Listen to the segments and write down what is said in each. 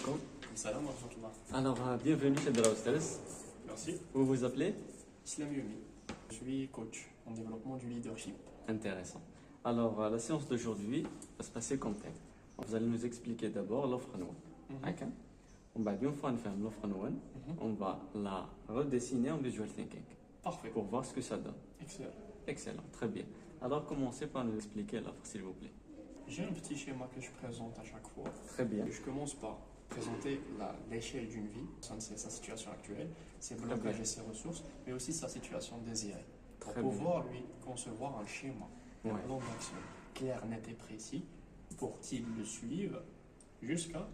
alaikum. Salam wa rahmatullah. Alors, bienvenue chez Dara Ustaz. Merci. Vous vous appelez? Islam Yomi. Je suis coach en développement du leadership. Intéressant. Alors, la séance d'aujourd'hui va se passer comme tel. Vous allez nous expliquer d'abord l'offre noire. Ok. Une fois qu'on fait l'offre noire, on va la redessiner en visual thinking Parfait. pour voir ce que ça donne. Excellent. Excellent, très bien. Alors, commencez par nous expliquer l'offre, s'il vous plaît. J'ai un petit schéma que je présente à chaque fois. Très bien. Je commence par présenter l'échelle d'une vie, c'est sa situation actuelle, ses bien. blocages et ses ressources, mais aussi sa situation désirée. Pour Très bien. pouvoir lui concevoir un schéma, un Ouais. plan d'action clair, net et précis pour qu'il le suive jusqu'à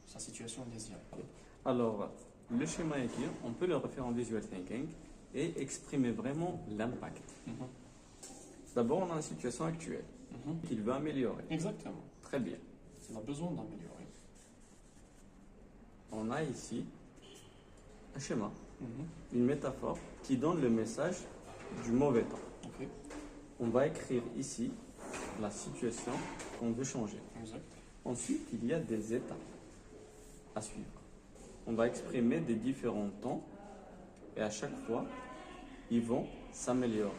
sa situation désirée. Alors, le schéma est clair, on peut le refaire en visual thinking et exprimer vraiment l'impact. D'abord, on a la situation actuelle qu'il veut améliorer. Exactement. Très bien. Il a besoin d'améliorer. On a ici un schéma, une métaphore qui donne le message du mauvais temps. Ok. On va écrire ici la situation qu'on veut changer. Exact. Ensuite, il y a des étapes à suivre. On va exprimer des différents temps et à chaque fois, ils vont s'améliorer.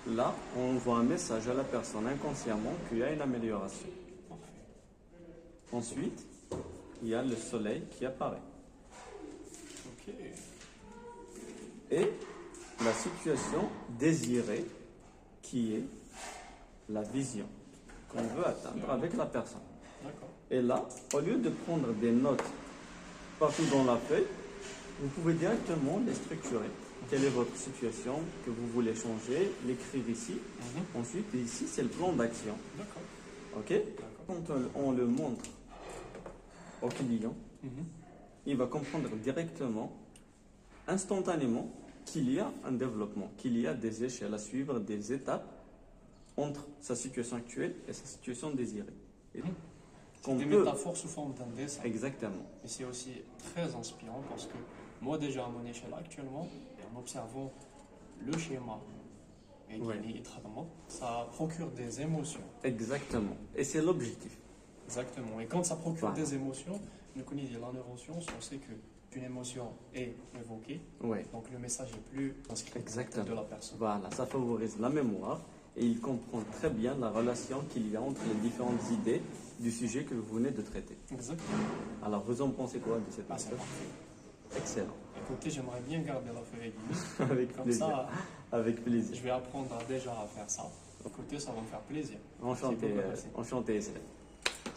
Là, on envoie un message à la personne inconsciemment qu'il y a une amélioration. Parfait. Ensuite, il y a le soleil qui apparaît. Ok. Et la situation désirée qui est la vision qu'on veut atteindre avec la personne. D'accord. Et là, au lieu de prendre des notes partout dans la feuille, vous pouvez directement les structurer. Quelle est votre situation que vous voulez changer, l'écrire ici. Ensuite, ici, c'est le plan d'action. D'accord. OK? D'accord. Quand on le montre au client, il va comprendre directement, instantanément, qu'il y a un développement, qu'il y a des échelles à suivre, des étapes entre sa situation actuelle et sa situation désirée. Et C'est des métaphores sous forme d'un dessin. Exactement. Et c'est aussi très inspirant parce que moi déjà à mon échelle actuellement, en observant le schéma et Ouais. les traitements, ça procure des émotions. Exactement. Et c'est l'objectif. Exactement. Et quand ça procure Voilà. des émotions, nous connaissons la neuroscience, on sait qu'une émotion est évoquée, Oui. donc le message est plus inscrit Exactement. de la personne. Voilà, ça favorise la mémoire et il comprend très bien la relation qu'il y a entre les différentes idées du sujet que vous venez de traiter. Exactement. Alors, vous en pensez quoi de cette Ah, c'est méthode? parfait. Excellent. Écoutez, j'aimerais bien garder la feuille aiguille. Avec Comme plaisir. ça, Avec plaisir. je vais apprendre déjà à faire ça. Écoutez, ça va me faire plaisir. Enchanté, Merci beaucoup, merci. enchanté, Islam.